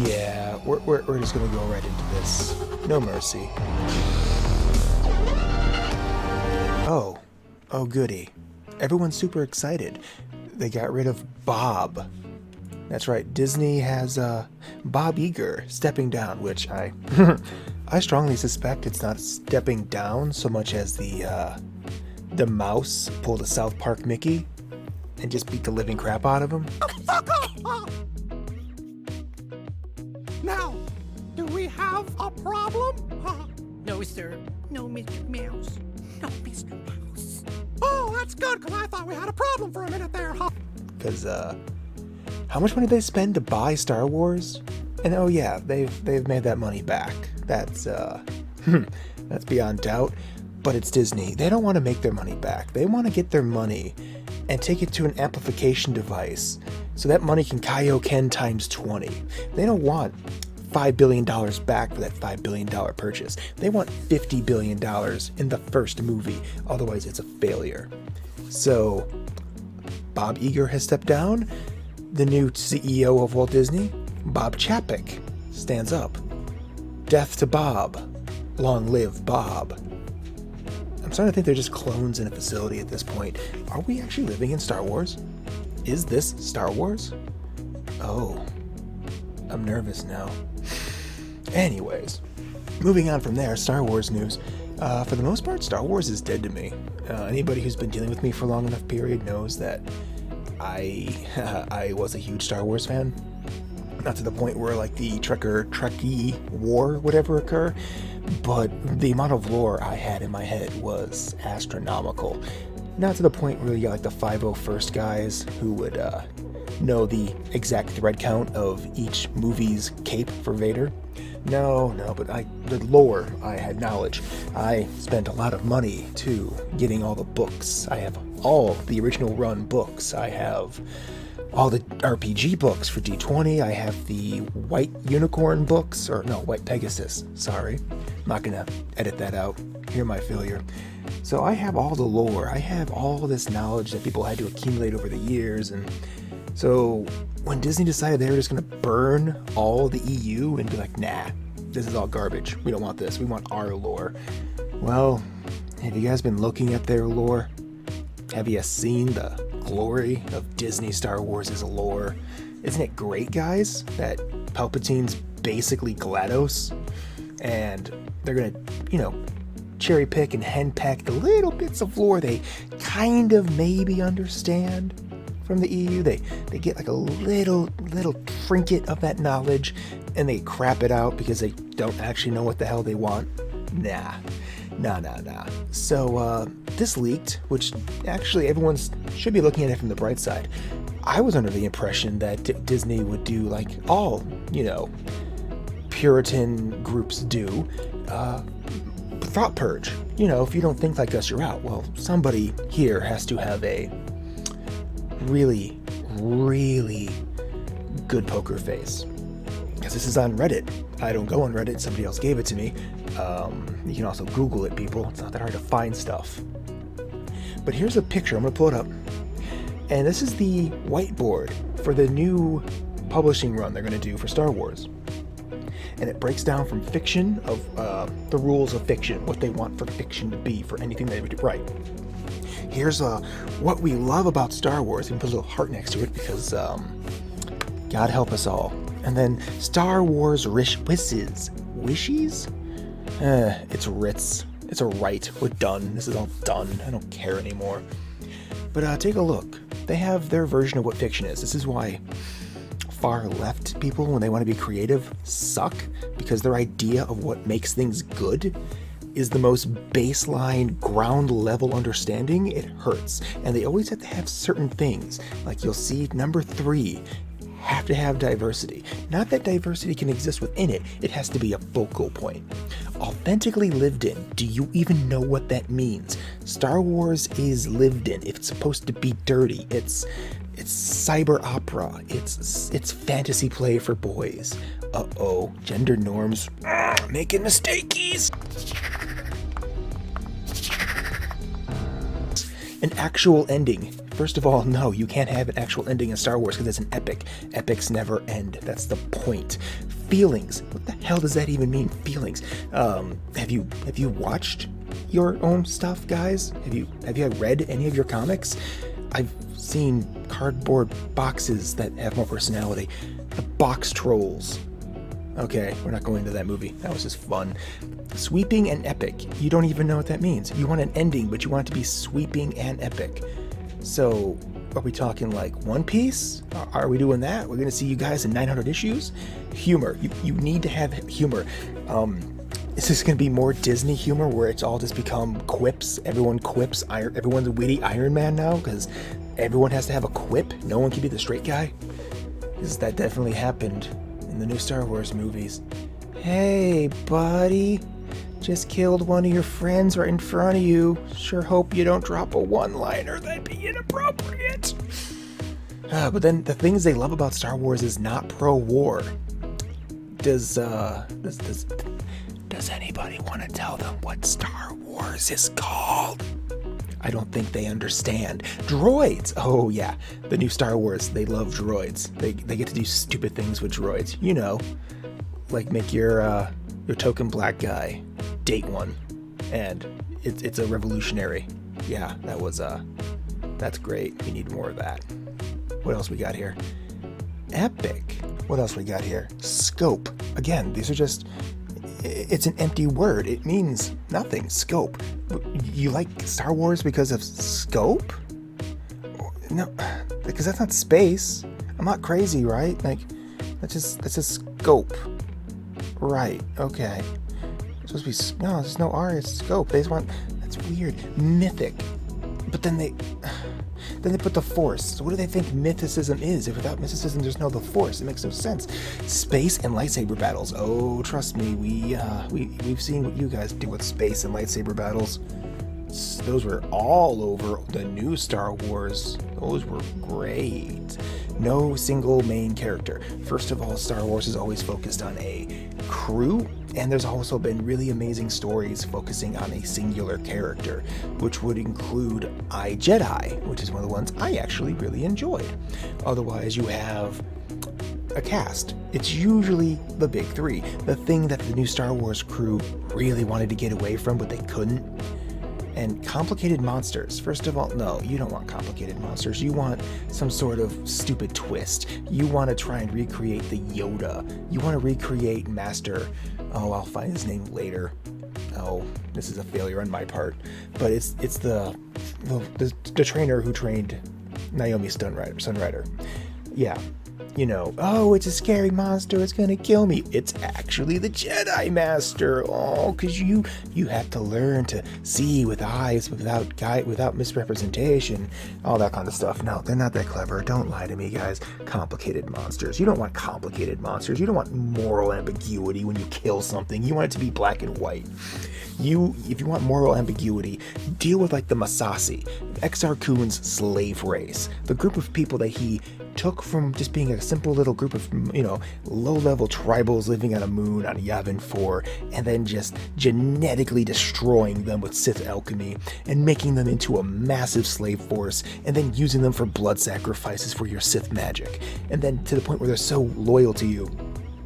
Yeah, we're just gonna go right into this. No mercy. Oh goody. Everyone's super excited. They got rid of Bob. That's right, Disney has Bob Iger stepping down, which I I strongly suspect it's not stepping down so much as the mouse pulled a South Park Mickey and just beat the living crap out of him. Now, do we have a problem? No, sir. No, Mr. Mouse. No, Mr. Mouse. Oh, that's good, because I thought we had a problem for a minute there, huh? Because how much money did they spend to buy Star Wars? And oh yeah, they've made that money back. That's that's beyond doubt. But it's Disney. They don't want to make their money back. They want to get their money and take it to an amplification device so that money can Kaioken times 20. They don't want $5 billion back for that $5 billion purchase. They want $50 billion in the first movie. Otherwise, it's a failure. So, Bob Iger has stepped down. The new CEO of Walt Disney, Bob Chapek, stands up. Death to Bob. Long live Bob. I'm starting to think they're just clones in a facility at this point. Are we actually living in Star Wars? Is this Star Wars? Oh, I'm nervous now. Anyways, moving on from there, Star Wars news. For the most part, Star Wars is dead to me. Anybody who's been dealing with me for a long enough period knows that I was a huge Star Wars fan. Not to the point where like the Trekkie war would ever occur, but the amount of lore I had in my head was astronomical. Not to the point where you got like the 501st guys who would know the exact thread count of each movie's cape for Vader. No, but the lore, I had knowledge. I spent a lot of money too, getting all the books. I have all the original run books. I have all the RPG books for D20. I have the White Unicorn books, or no, White Pegasus. Sorry. I'm not gonna edit that out. Hear my failure. So I have all the lore. I have all this knowledge that people had to accumulate over the years, and so when Disney decided they were just gonna burn all the EU and be like, nah, this is all garbage. We don't want this. We want our lore. Well, have you guys been looking at their lore? Have you seen the glory of Disney Star Wars' lore? Isn't it great, guys, that Palpatine's basically GLaDOS, and they're gonna, cherry pick and henpeck the little bits of lore they kind of maybe understand from the EU. They get like a little trinket of that knowledge, and they crap it out because they don't actually know what the hell they want. Nah. So, this leaked, which actually everyone should be looking at it from the bright side. I was under the impression that Disney would do like all, Puritan groups do, thought purge. If you don't think like us, you're out. Well, somebody here has to have a really, really good poker face. Because this is on Reddit. I don't go on Reddit, somebody else gave it to me. You can also Google it, people. It's not that hard to find stuff. But here's a picture. I'm going to pull it up. And this is the whiteboard for the new publishing run they're going to do for Star Wars. And it breaks down from fiction of the rules of fiction, what they want for fiction to be for anything they would write. Here's what we love about Star Wars. You can put a little heart next to it because God help us all. And then Star Wars wishes? It's Ritz. It's a right. We're done. This is all done. I don't care anymore. But take a look. They have their version of what fiction is. This is why far left people, when they want to be creative, suck, because their idea of what makes things good is the most baseline, ground level understanding. It hurts. And they always have to have certain things. Like you'll see number 3, have to have diversity. Not that diversity can exist within it, it has to be a focal point. Authentically lived in. Do you even know what that means? Star Wars is lived in. It's supposed to be dirty. It's cyber opera. It's fantasy play for boys. Uh-oh, gender norms. Making mistakeys. An actual ending. First of all, no, you can't have an actual ending in Star Wars because it's an epic. Epics never end. That's the point. Feelings. What the hell does that even mean? Feelings. Have you watched your own stuff, guys? Have you read any of your comics? I've seen cardboard boxes that have more personality. The box trolls. Okay, we're not going into that movie. That was just fun. Sweeping and epic. You don't even know what that means. You want an ending, but you want it to be sweeping and epic. So, are we talking like One Piece? Are we doing that? We're going to see you guys in 900 issues? Humor. You need to have humor. Is this going to be more Disney humor where it's all just become quips? Everyone quips. Everyone's a witty Iron Man now because everyone has to have a quip? No one can be the straight guy? Because that definitely happened in the new Star Wars movies. Hey, buddy. Just killed one of your friends right in front of you. Sure hope you don't drop a one-liner. That'd be inappropriate. But then the things they love about Star Wars is not pro-war. Does anybody want to tell them what Star Wars is called? I don't think they understand. Droids! Oh yeah, the new Star Wars, they love droids. They get to do stupid things with droids. You know, like make your token black guy date one, and it's a revolutionary. Yeah, that's great. We need more of that. What else we got here? Epic. What else we got here? Scope. Again, these are just, it's an empty word. It means nothing. Scope. You like Star Wars because of scope? No, because that's not space. I'm not crazy, right? Like, that's just scope. Right, okay. It's supposed to be, no, there's no R, it's scope. They just want, that's weird. Mythic. But then they put the Force. So what do they think mythicism is? If without mythicism, there's no the Force. It makes no sense. Space and lightsaber battles. Oh, trust me, we've seen what you guys do with space and lightsaber battles. Those were all over the new Star Wars. Those were great. No single main character. First of all, Star Wars is always focused on a crew, and there's also been really amazing stories focusing on a singular character, which would include Jedi, which is one of the ones I actually really enjoyed. Otherwise, you have a cast. It's usually the big three, the thing that the new Star Wars crew really wanted to get away from, but they couldn't. And complicated monsters. First of all, no, you don't want complicated monsters. You want some sort of stupid twist. You want to try and recreate the Yoda. You want to recreate Master. Oh, I'll find his name later. Oh, this is a failure on my part. But it's the trainer who trained Naomi Sunrider. Yeah. You know, oh, it's a scary monster, it's gonna kill me. It's actually the Jedi Master. Oh, because you have to learn to see with eyes without misrepresentation, all that kind of stuff. No, they're not that clever. Don't lie to me, guys. Complicated monsters. You don't want complicated monsters. You don't want moral ambiguity when you kill something. You want it to be black and white. If you want moral ambiguity, deal with like the Masasi, Exar Kun's slave race, the group of people that he took from just being a simple little group of, low-level tribals living on a moon on Yavin 4, and then just genetically destroying them with Sith alchemy and making them into a massive slave force, and then using them for blood sacrifices for your Sith magic, and then to the point where they're so loyal to you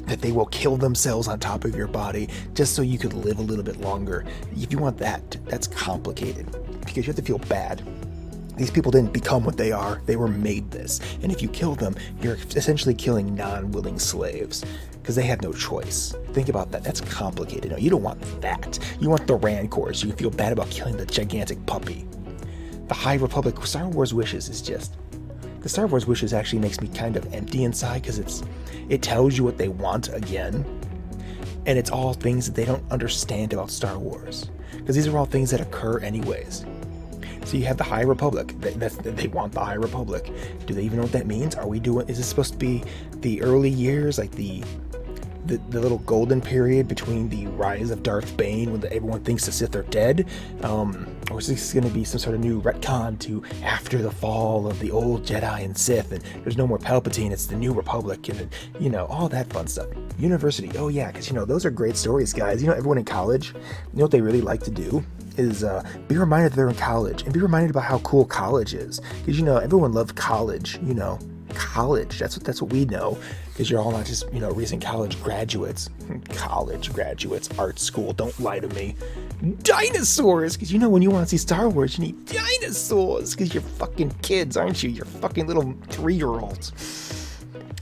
that they will kill themselves on top of your body just so you could live a little bit longer. If you want that, that's complicated because you have to feel bad. These people didn't become what they are, they were made this. And if you kill them, you're essentially killing non-willing slaves because they have no choice. Think about that, that's complicated. No, you don't want that. You want the Rancors, you feel bad about killing the gigantic puppy. The High Republic Star Wars Wishes is just... The Star Wars Wishes actually makes me kind of empty inside because it tells you what they want again. And it's all things that they don't understand about Star Wars. Because these are all things that occur anyways. So you have the High Republic. They want the High Republic. Do they even know what that means? Is this supposed to be the early years, like the little golden period between the rise of Darth Bane when everyone thinks the Sith are dead? Or is this going to be some sort of new retcon to after the fall of the old Jedi and Sith, and there's no more Palpatine, it's the new Republic, and all that fun stuff. University, oh yeah, because those are great stories, guys. Everyone in college, what they really like to do is be reminded that they're in college, and be reminded about how cool college is. Because, everyone loves college, college. That's what we know, because you're all not just, recent college graduates. College graduates, art school, don't lie to me. Dinosaurs, because when you want to see Star Wars, you need dinosaurs, because you're fucking kids, aren't you? You're fucking little 3-year-olds.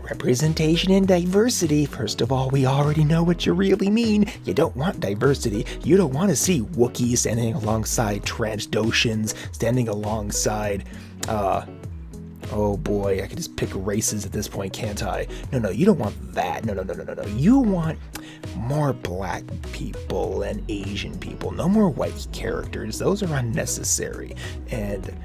Representation and diversity. First of all, we already know what you really mean. You don't want diversity. You don't want to see Wookiees standing alongside Transdoshans, standing alongside, oh boy, I could just pick races at this point, can't I? No, you don't want that. No. You want more black people and Asian people. No more white characters. Those are unnecessary. And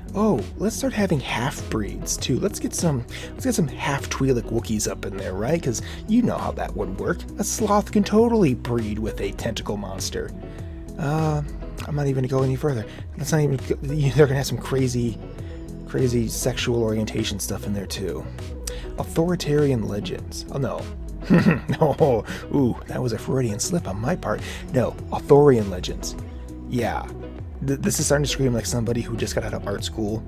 let's start having half-breeds too. Let's get some half Twi'lek Wookiees up in there, right? Because you know how that would work. A sloth can totally breed with a tentacle monster. I'm not even gonna go any further. That's not even. They're gonna have some crazy sexual orientation stuff in there too. Authoritarian legends. Oh no. No. Ooh, that was a Freudian slip on my part. No, Arthurian legends. Yeah. This is starting to scream like somebody who just got out of art school,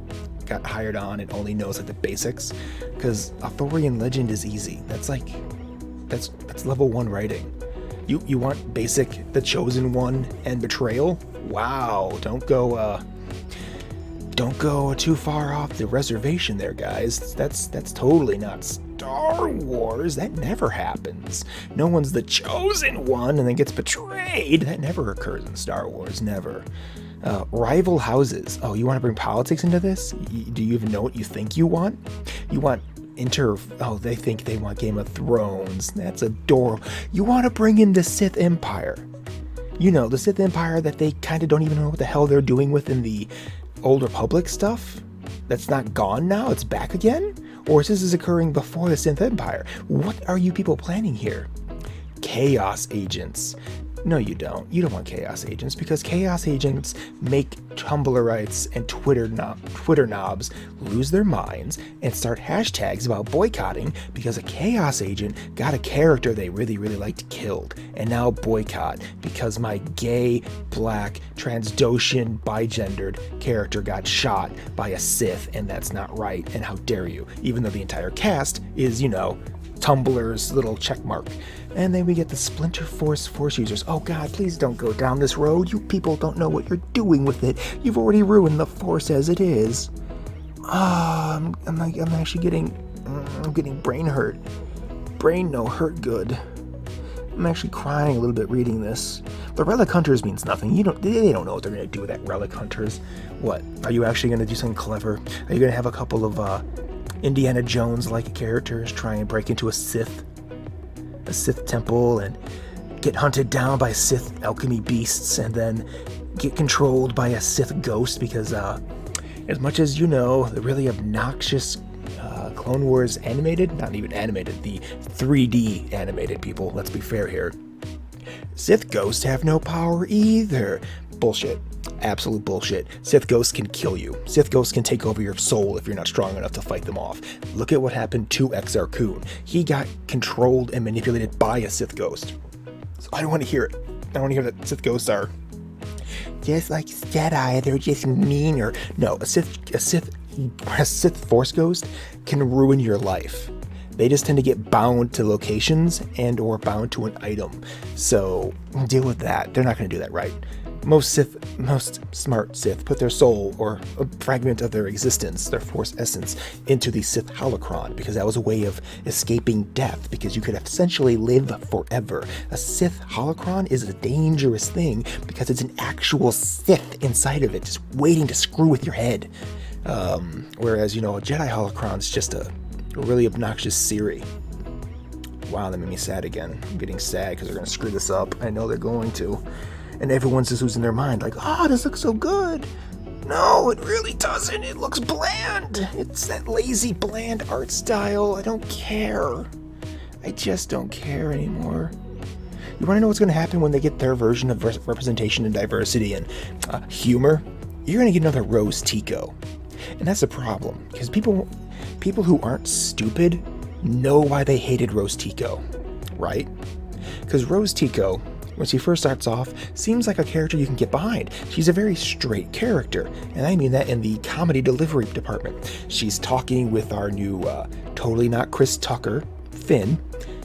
got hired on, and only knows like the basics. Because Arthurian legend is easy. That's level 1 writing. You want basic The Chosen One and betrayal? Wow. Don't go too far off the reservation there, guys. That's totally not Star Wars. That never happens. No one's the chosen one and then gets betrayed. That never occurs in Star Wars. Never. Rival houses. Oh, you want to bring politics into this? Do you even know what you think you want? You want they think they want Game of Thrones. That's adorable. You want to bring in the Sith Empire. The Sith Empire that they kind of don't even know what the hell they're doing with in the Old Republic stuff. That's not gone now. It's back again? Or is this occurring before the Sith Empire? What are you people planning here? Chaos agents. No, you don't. You don't want chaos agents, because chaos agents make Tumblrites and Twitter knobs lose their minds and start hashtags about boycotting because a chaos agent got a character they really, really liked killed, and now boycott because my gay, black, transdoshan, bigendered character got shot by a Sith, and that's not right, and how dare you, even though the entire cast is, Tumblr's little check mark. And then we get the Splinter Force users. Oh god, please don't go down this road. You people don't know what you're doing with it. You've already ruined the Force as it is. I'm actually getting brain hurt. Brain no hurt good. I'm actually crying a little bit reading this. The Relic Hunters means nothing. They don't know what they're gonna do with that Relic Hunters. What? Are you actually gonna do something clever? Are you gonna have a couple of Indiana Jones-like characters try and break into a Sith temple and get hunted down by Sith alchemy beasts and then get controlled by a Sith ghost? Because as much as the really obnoxious Clone Wars animated, not even animated, the 3D animated people, let's be fair here, Sith ghosts have no power either. Bullshit. Absolute bullshit. Sith ghosts can kill you. Sith ghosts can take over your soul if you're not strong enough to fight them off. Look at what happened to Exar Kun. He got controlled and manipulated by a Sith ghost. So I don't want to hear it. I don't want to hear that Sith ghosts are just like Jedi. They're just meaner. No, a Sith Force ghost can ruin your life. They just tend to get bound to locations and or bound to an item. So deal with that. They're not going to do that right. Most smart Sith put their soul, or a fragment of their existence, their Force essence, into the Sith holocron, because that was a way of escaping death, because you could essentially live forever. A Sith holocron is a dangerous thing, because it's an actual Sith inside of it, just waiting to screw with your head. Whereas, a Jedi holocron is just a really obnoxious Siri. Wow, that made me sad again. I'm getting sad because they're going to screw this up. I know they're going to. And everyone's just losing their mind, like, this looks so good. No, it really doesn't. It looks bland. It's that lazy, bland art style. I don't care. I just don't care anymore. You want to know what's going to happen when they get their version of representation and diversity and humor? You're going to get another Rose Tico. And that's a problem, because people who aren't stupid know why they hated Rose Tico, right? Because Rose Tico when she first starts off, seems like a character you can get behind. She's a very straight character, and I mean that in the comedy delivery department. She's talking with our new, totally not Chris Tucker, Finn,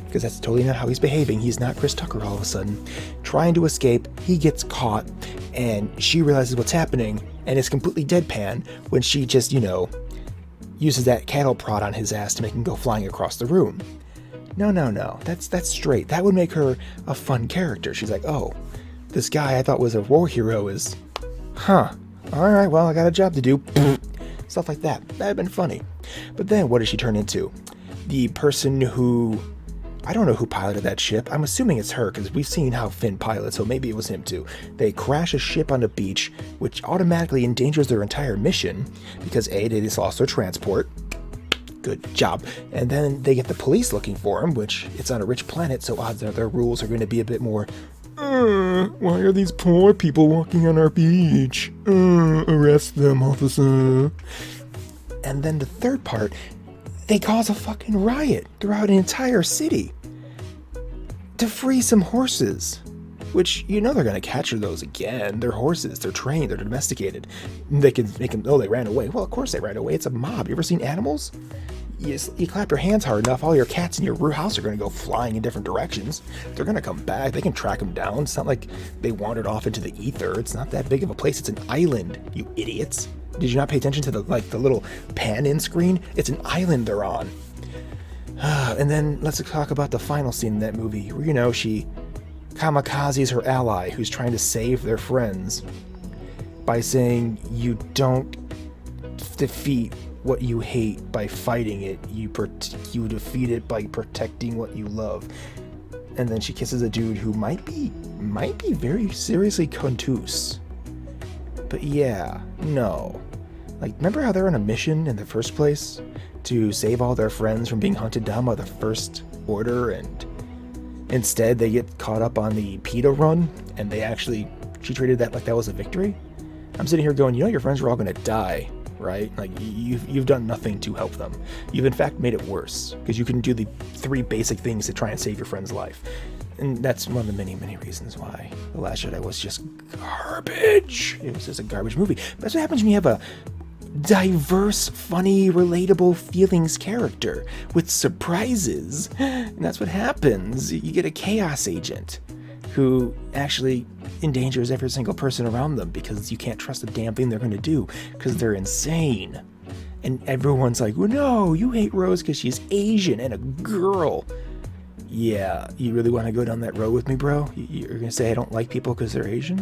because that's totally not how he's behaving. He's not Chris Tucker all of a sudden. Trying to escape, he gets caught, and she realizes what's happening, and is completely deadpan when she just, uses that cattle prod on his ass to make him go flying across the room. No, that's straight. That would make her a fun character. She's like, oh, this guy I thought was a war hero is, alright, well, I got a job to do. Stuff like that. That'd have been funny. But then what does she turn into? The person who, I don't know who piloted that ship. I'm assuming it's her, because we've seen how Finn pilots, so maybe it was him too. They crash a ship on a beach, which automatically endangers their entire mission, because A, they just lost their transport. Good job. And then they get the police looking for him, which it's on a rich planet, so odds are their rules are going to be a bit more, why are these poor people walking on our beach? Arrest them, officer. And then the third part, they cause a fucking riot throughout an entire city to free some horses, which, they're going to capture those again. They're horses, they're trained, they're domesticated. They can make them, they ran away. Well, of course they ran away. It's a mob. You ever seen animals? You clap your hands hard enough, all your cats in your house are going to go flying in different directions. They're going to come back. They can track them down. It's not like they wandered off into the ether. It's not that big of a place. It's an island, you idiots. Did you not pay attention to the little pan-in screen? It's an island they're on. And then let's talk about the final scene in that movie where, she kamikazes her ally who's trying to save their friends by saying you don't defeat what you hate by fighting it, you defeat it by protecting what you love. And then she kisses a dude who might be very seriously contuse. But yeah, no. Remember how they're on a mission in the first place to save all their friends from being hunted down by the First Order, and instead they get caught up on the PETA run, and she treated that like that was a victory? I'm sitting here going, your friends were all going to die, right? You've done nothing to help them. You've in fact made it worse, because you can do the 3 basic things to try and save your friend's life. And that's one of the many, many reasons why The Last Jedi was just garbage. It was just a garbage movie. But that's what happens when you have a diverse, funny, relatable feelings character with surprises. And that's what happens. You get a chaos agent who actually endangers every single person around them because you can't trust the damn thing they're going to do because they're insane. And everyone's like, well, no, you hate Rose because she's Asian and a girl. Yeah, you really want to go down that road with me, bro? You're going to say I don't like people because they're Asian?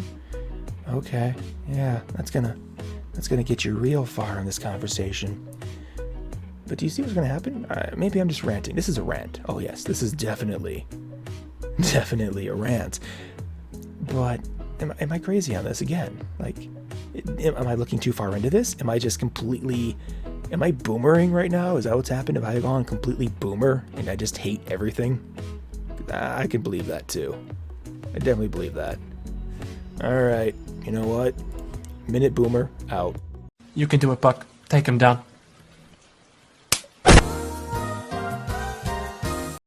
Okay, yeah, that's gonna get you real far in this conversation. But do you see what's gonna happen? Maybe I'm just ranting. This is a rant. Oh yes, this is definitely a rant. But am I crazy on this again? Am I looking too far into this? Am I boomering right now? Is that what's happened? Have I gone completely boomer and I just hate everything? I can believe that too. I definitely believe that. All right, you know what? Minute Boomer out. You can do it, Buck. Take him down.